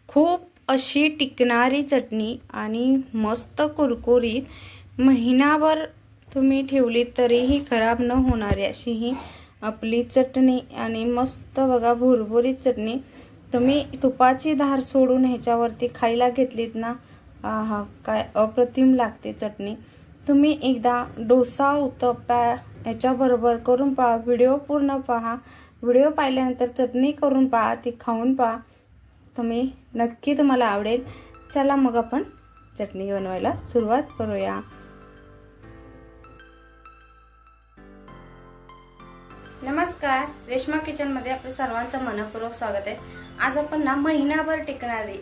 खूप अशी टिकणारी चटणी आणि मस्त कुरकुरीत महिनाभर तुम्ही ठेवली तरीही खराब न होणारी अशी ही आपली चटणी आणि मस्त बघा भुरभुरीत चटणी तुम्ही तुपाची धार सोडून ह्याच्यावरती खायला घेतलीत ना, आहा काय अप्रतिम लागते चटणी। तुम्ही एकदा डोसा उत्तप्पा ह्याच्याबरोबर करून पहा, व्हिडिओ पूर्ण पहा, व्हिडिओ पाहिल्यानंतर चटणी करून पहा, ती खाऊन पहा, तुम्ही नक्की तुम्हाला आवडेल। चला मग आपण चटणी बनवायला सुरुवात करूया। नमस्कार, रेश्मा किचन मध्ये आपलं सर्वांचं मनपूर्वक स्वागत आहे। आज आपण ना महिनाभर टिकणारी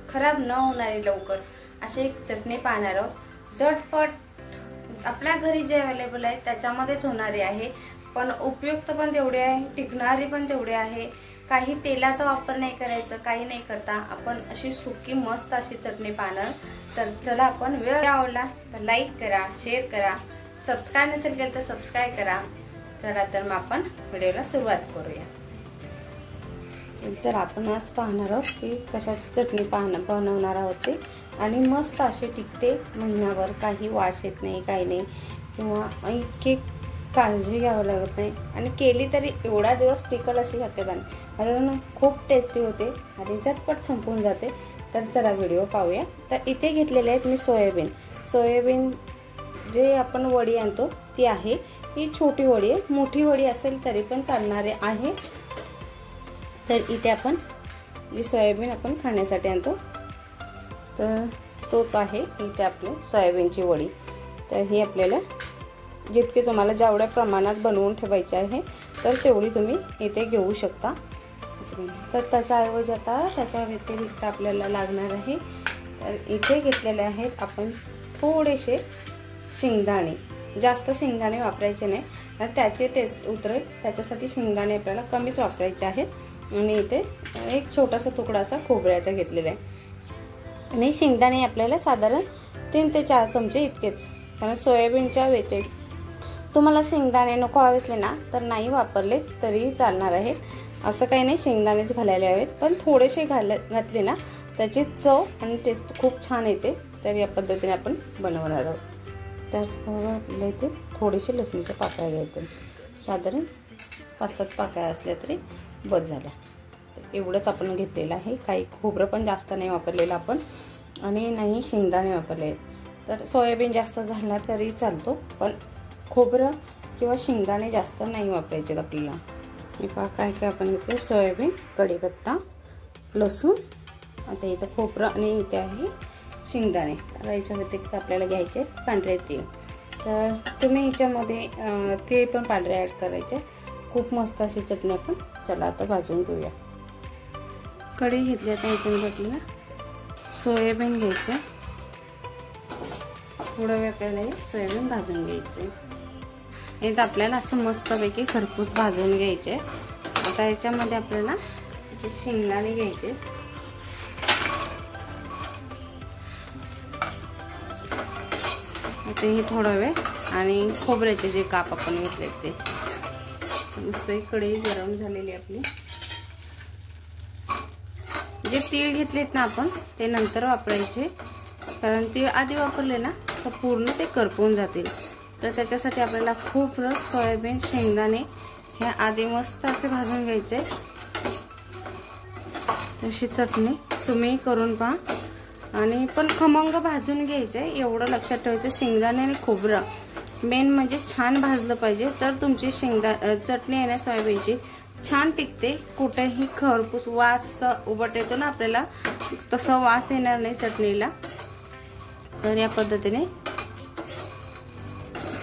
खराब न होणारी लवकर अशी एक चटणी पाहणार आहोत। झटपट आपल्या घरी जे अवेलेबल आहे त्याच्यामध्येच होणारी आहे, पण उपयुक्त पण तेवढे आहे, टिकणारी पण तेवढे आहे। काही तेलाचा वापर नाही करायचा, काही नाही करता आपण अशी सुकी मस्त अशी चटणी पाहणार। तर चला, आपण वेळ आवडला तर लाईक करा, शेअर करा, सबस्क्राइब नसेल केलं तर सबस्क्राइब करा। चला तर मग आपण व्हिडिओला सुरुवात करूया। चला, आपण आज पाहणार आहोत की कशाची चटणी बनवणार आहोत ते, आणि मस्त अशी टिकते महिनाभर, काही वास येत नाही, काही नाही, किंवा इतकी काळजी घ्यावी लागत नाही, आणि केली तरी एवढा दिवस टिकल अशी शक्यता नाही, कारण खूप टेस्टी होते आणि झटपट संपून जाते। तर चला व्हिडिओ पाहूया। तर इथे घेतलेले आहेत मी सोयाबीन जे आपण वडी आणतो ती आहे, ही छोटी वडी आहे, मोठी वडी असेल तरी पण चालणारे आहे। तर इथे आपण जी सोयाबीन आपण खाण्यासाठी आणतो तर तोच आहे इथे आपली सोयाबीनची वडी। तर ही आपल्याला जितके तुम्हाला जेवढ्या प्रमाणात बनवून ठेवायचे आहे तर तेवढी तुम्ही इथे घेऊ शकता। तर त्याच्याऐवजी आता त्याच्या व्यतिरिक्त आपल्याला लागणार आहे, तर इथे घेतलेले आहेत आपण थोडेसे शेंगदाणे। जास्त शेंगदाणे वापरायचे नाही, तर त्याचे टेस्ट उतरेल, त्याच्यासाठी शेंगदाणे आपल्याला कमीच वापरायचे आहेत। आणि इथे एक छोटासा तुकडा असा खोबऱ्याचा घेतलेला आहे, आणि शेंगदाणे आपल्याला साधारण 3 ते 4 चमचे इतकेच, कारण सोयाबीनच्या व्यतिरिक्त तुम्हाला शेंगदाणे नको असले ना तर नाही वापरले तरी चालणार आहेत, असं काही नाही, शेंगदाणेच घालायला हवेत, पण थोडेसे घातले ना त्याची चव आणि टेस्ट खूप छान येते। तर या पद्धतीने आपण बनवणार आहोत। त्याचबरोबर आपल्याला इथे थोडेसे लसणीच्या पाकळ्या घ्यायच्या, साधारण 5-7 पाकळ्या असल्या तरी बस झाल्या। तर एवढंच आपण घेतलेलं आहे, काही खोबरं पण जास्त नाही वापरलेलं आपण, आणि नाही शेंगदाणे वापरले, तर सोयाबीन जास्त झाला तरी चालतो, पण खोबरं किंवा शेंगदाणे जास्त नाही वापरायचे आपल्याला। हे पहा काय काय आपण इथे सोयाबीन, कढीपत्ता, लसूण, आता इथं खोबरं, आणि इथे आहे शेंगदाणे। तर याच्या व्यतिरिक्त आपल्याला घ्यायचे पांढरे तेल, तर तुम्ही याच्यामध्ये तेल पण पांढरे ॲड करायचे, खूप मस्त अशी चटणी आपण। चला आता भाजून घेऊया। कढई घेतली, आता याच्यामध्ये आपल्याला सोयाबीन घ्यायचे, थोडा वेळ आपल्याला सोयाबीन भाजून घ्यायचे। हे तर आपल्याला असं मस्तपैकी खरपूस भाजून घ्यायचे। आता याच्यामध्ये आपल्याला शेंगदाणे घ्यायचे, आता हे थोडा वेळ, आणि खोबऱ्याचे जे काप आपण घेतले ते मस्त। कढई गरम झालेली आपली, जे तीळ घेतलेत ना आपण ते नंतर वापरायचे, कारण तीळ आधी वापरले ना तर पूर्ण ते करपून जातील। तर त्याच्यासाठी आपल्याला खूप रस सोयाबीन, शेंगदाणे हे आधी मस्त असे भाजून घ्यायचे। अशी चटणी तुम्ही करून पहा, आणि पण खमंग भाजून घ्यायचे, एवढं लक्षात ठेवायचं। शेंगदाणे आणि खोबरं मेन म्हणजे छान भाजलं पाहिजे, तर तुमची चटणी आहे ना सोयाबीनची छान टिकते, कुठेही खरपूस वास उबट येतो ना आपल्याला, तसं वास येणार नाही चटणीला। तर या पद्धतीने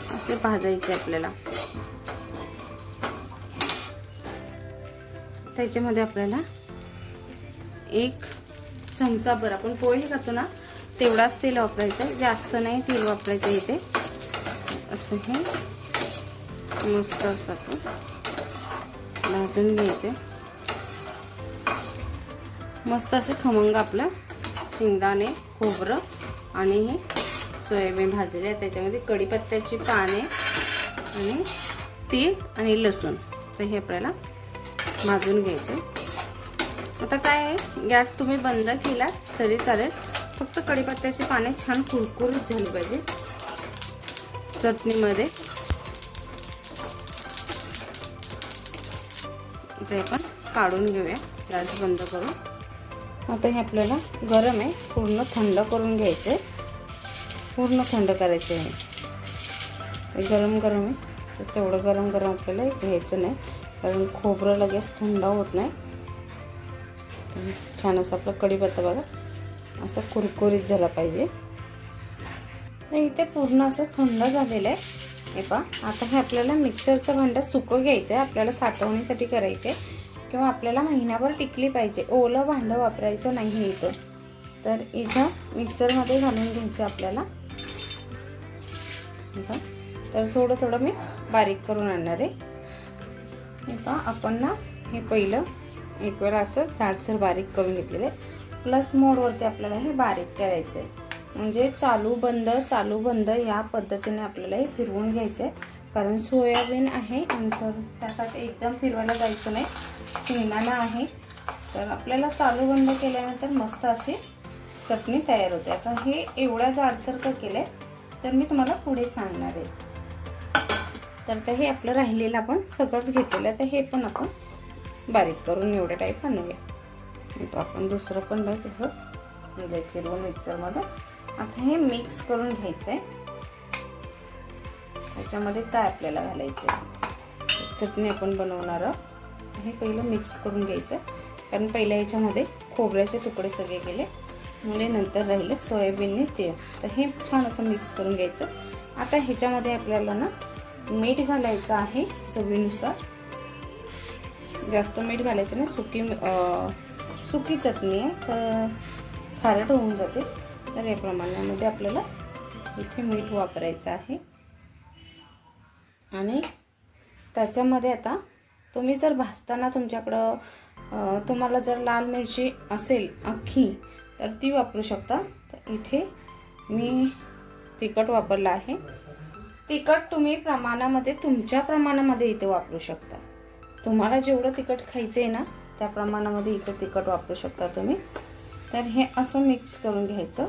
असे भाजायचे आपल्याला। त्याच्यामध्ये आपल्याला 1 चमचाभर आपण पोहे खातो ना तेवढाच तेल वापरायचं, जास्त नाही तेल वापरायचं इथे। असं हे मस्त असं भाजून घ्यायचे, मस्त असे खमंग आपलं शेंगदाणे, खोबरं आणि हे सोयाबीन भाजलेले आहे, त्याच्यामध्ये कढीपत्त्याची पाने आणि तीळ आणि लसूण, तर हे आपल्याला भाजून घ्यायचं। आता काय आहे, गॅस तुम्ही बंद केला तरी चालेल, फक्त कढीपत्त्याची पाने छान कुरकुरीत झाली पाहिजे चटणीमध्ये. इथे आपण काढून घेऊया गॅस बंद करून. आता हे आपल्याला गरम आहे, पूर्ण थंड करून घ्यायचं आहे, पूर्ण थंड करायचं आहे. गरम गरम आहे तर तेवढं गरम गरम आपल्याला घ्यायचं नाही, कारण खोबरं लगेच थंड होत नाही. छान असं आपलं कढीपत्ता बघा असं कुरकुरीत झाला पाहिजे. इथे पूर्ण असं थंड झालेलं आहे. हे पहा, आता हे आपल्याला मिक्सरचं भांडं सुकं घ्यायचं आहे, आपल्याला साठवणीसाठी करायचे किंवा आपल्याला महिनाभर टिकली पाहिजे. ओलं भांडं वापरायचं नाही इथं. तर इथं मिक्सरमध्ये घालून घ्यायचं आपल्याला. तर थोडं थोडं मी बारीक करून आणणार आहे. हे पहा, आपण ना हे पहिलं एक वेळा असं जाडसर बारीक करून घेतलेलं आहे. प्लस मोडवरती आपल्याला हे बारीक करायचं आहे, म्हणजे चालू बंद या पद्धतीने आपल्याला हे फिरवून घ्यायचं आहे. कारण सोयाबीन आहे नंतर त्यासाठी एकदम फिरवायला जायचं नाही, शेंगदाणा आहे. तर आपल्याला चालू बंद केल्यानंतर मस्त अशी चटणी तयार होते. आता हे एवढ्या जाडसर का केलंय तर मी तुम्हाला पुढे सांगणार आहे. तर हे आपलं राहिलेलं आपण सगळंच घेतलेलं आहे, तर हे पण आपण बारीक करून एवढ्या टाईप आणूया. तो आपण दुसरं पण बघ तसं म्हणजे फिरवून मिक्सरमध्ये. आता हे मिक्स करून घ्यायचं आहे. त्याच्यामध्ये काय आपल्याला घालायचं आहे, चटणी आपण बनवणार आहोत. हे पहिलं मिक्स करून घ्यायचं, कारण पहिल्या ह्याच्यामध्ये खोबऱ्याचे तुकडे सगळे गेले म्हणजे नंतर राहिले सोयाबीनने ते. तर हे छान असं मिक्स करून घ्यायचं. आता ह्याच्यामध्ये आपल्याला ना मीठ घालायचं आहे चवीनुसार. जास्त मीठ घालायचं नाही, सुकी चटणी आहे तर खारट होऊन जाते. तर या प्रमाणामध्ये आपल्याला इथे मीठ वापरायचं आहे. आणि त्याच्यामध्ये आता तुम्ही जर भाजताना तुमच्याकडं तुम्हाला जर लाल मिरची असेल अख्खी तर ती वापरू शकता. तर इथे मी तिखट वापरलं आहे. तिखट तुम्ही प्रमाणामध्ये तुमच्या प्रमाणामध्ये इथे वापरू शकता. तुम्हाला जेवढं तिखट खायचं आहे ना त्या प्रमाणामध्ये इथे तिखट वापरू शकता तुम्ही. तर हे असं मिक्स करून घ्यायचं.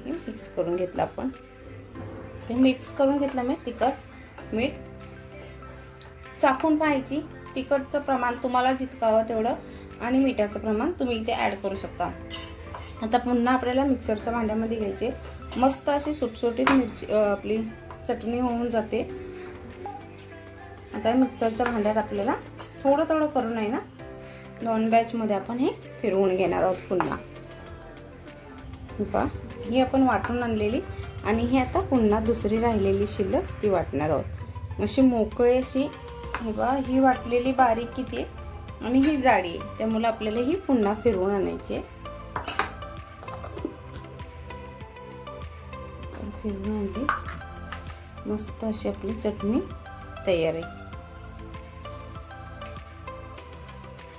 हे मिक्स करून घेतलं आपण. ते मिक्स करून घेतलं मी तिखट मीठ. चाखून पाहायची तिखटचं प्रमाण तुम्हाला जितकं हवं तेवढं आणि मिठाचं प्रमाण तुम्ही इथे ऍड करू शकता. आता पुन्हा आपल्याला मिक्सरच्या भांड्यामध्ये घ्यायचे. मस्त अशी सुटसुटीत मिरची आपली चटणी होऊन जाते. आता मिक्सरच्या भांड्यात आपल्याला थोडं थोडं करून आहे ना 2 बॅच मध्ये आपण हे फिरवून घेणार आहोत पुन्हा. ही आपण वाटून आणलेली आणि ही आता पुन्हा दुसरी राहिलेली शिल्लक ती वाटणार आहोत. अशी मोकळी अशी हे बघा, ही वाटलेली बारीक किती आहे आणि ही जाडी आहे, त्यामुळे आपल्याला ही पुन्हा फिरवून आणायची आहे. फिरवून आणली, मस्त अशी आपली चटणी तयार आहे.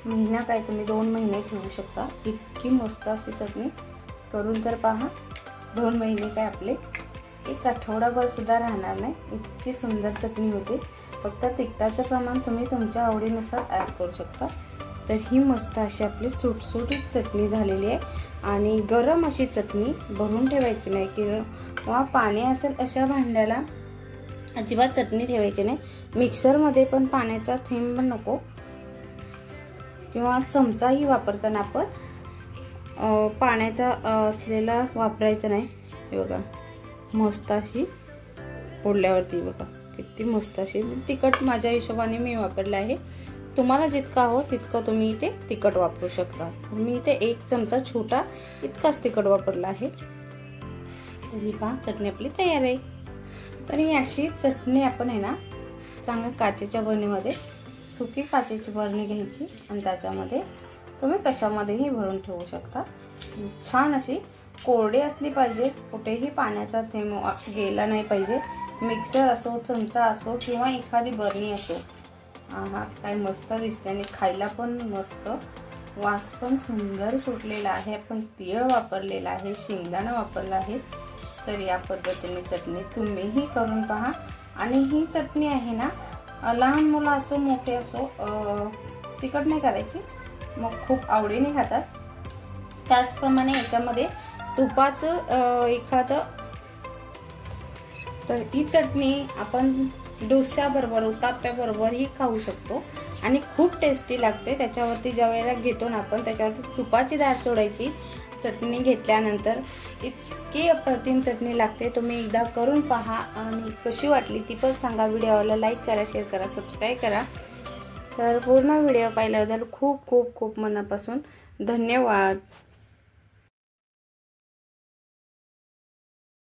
महिना काय तुम्ही 2 महिने ठेवू शकता. इतकी मस्त अशी चटणी करून तर पहा. 2 महिने काय आपले 1 आठवडाभर सुद्धा राहणार नाही, इतकी सुंदर चटणी होते. फक्त तिखटाचं प्रमाण तुम्ही तुमच्या आवडीनुसार ॲड करू शकता. तर ही मस्त अशी आपली सुटसुटीत चटणी झालेली आहे. आणि गरम अशी चटणी भरून ठेवायची नाही किंवा पाणी असेल अशा भांड्याला अजिबात चटणी ठेवायची नाही. मिक्सरमध्ये पण पाण्याचा थेंब नको किंवा चमचाही वापरताना आपण पाण्याचा असलेला वापरायचा नाही. हे बघा मस्त अशी फोडल्यावरती बघा किती मस्त अशी. तिखट माझ्या हिशोबाने मी वापरलं आहे. तुम्हाला जितकं हवं तितकं तुम्ही इथे तिखट वापरू शकता. मी इथे 1 चमचा छोटा इतकाच तिखट वापरला आहे. ही पहा चटणी आपली तयार आहे. तर ही अशी चटणी आपण आहे ना चांगल्या काचेच्या बरणीमध्ये, सुकी काचेची बरणी घ्यायची आणि त्याच्यामध्ये तुम्ही कशामध्येही भरून ठेवू शकता. छान अशी कोरडी असली पाहिजे, कुठेही पाण्याचा थेंब गेला नाही पाहिजे. मिक्सर असो, चमचा असो किंवा एखादी बरणी असो. हा काय मस्त दिसते आणि खायला पण मस्त, वास पण सुंदर सुटलेला आहे. आपण तीळ वापरलेला आहे, शेंगदाणा वापरला आहे. तर या पद्धतीने चटणी तुम्हीही करून पहा. आणि ही चटणी आहे ना लहान मुलं असो मोठे असो खूप तिखट नाही करायची, मग खूप आवडीने खातात. त्याचप्रमाणे याच्यामध्ये तुपाचं एखादं, तर ही चटणी आपण डोश्याबरोबर उत्ताप्याबरोबर ही खाऊ शकतो आणि खूप टेस्टी लागते. त्याच्यावरती ज्या वेळेला घेतो ना आपण, त्याच्यावरती तुपाची धार सोडायची चटणी घेतल्यानंतर, इतकी अप्रतिम चटणी लागते. तुम्ही एकदा करून पहा आणि कशी वाटली ती पण सांगा. व्हिडिओला लाईक करा, शेअर करा, सबस्क्राईब करा. तर पूर्ण व्हिडिओ पाहिल्याबद्दल खूप खूप खूप मनापासून धन्यवाद.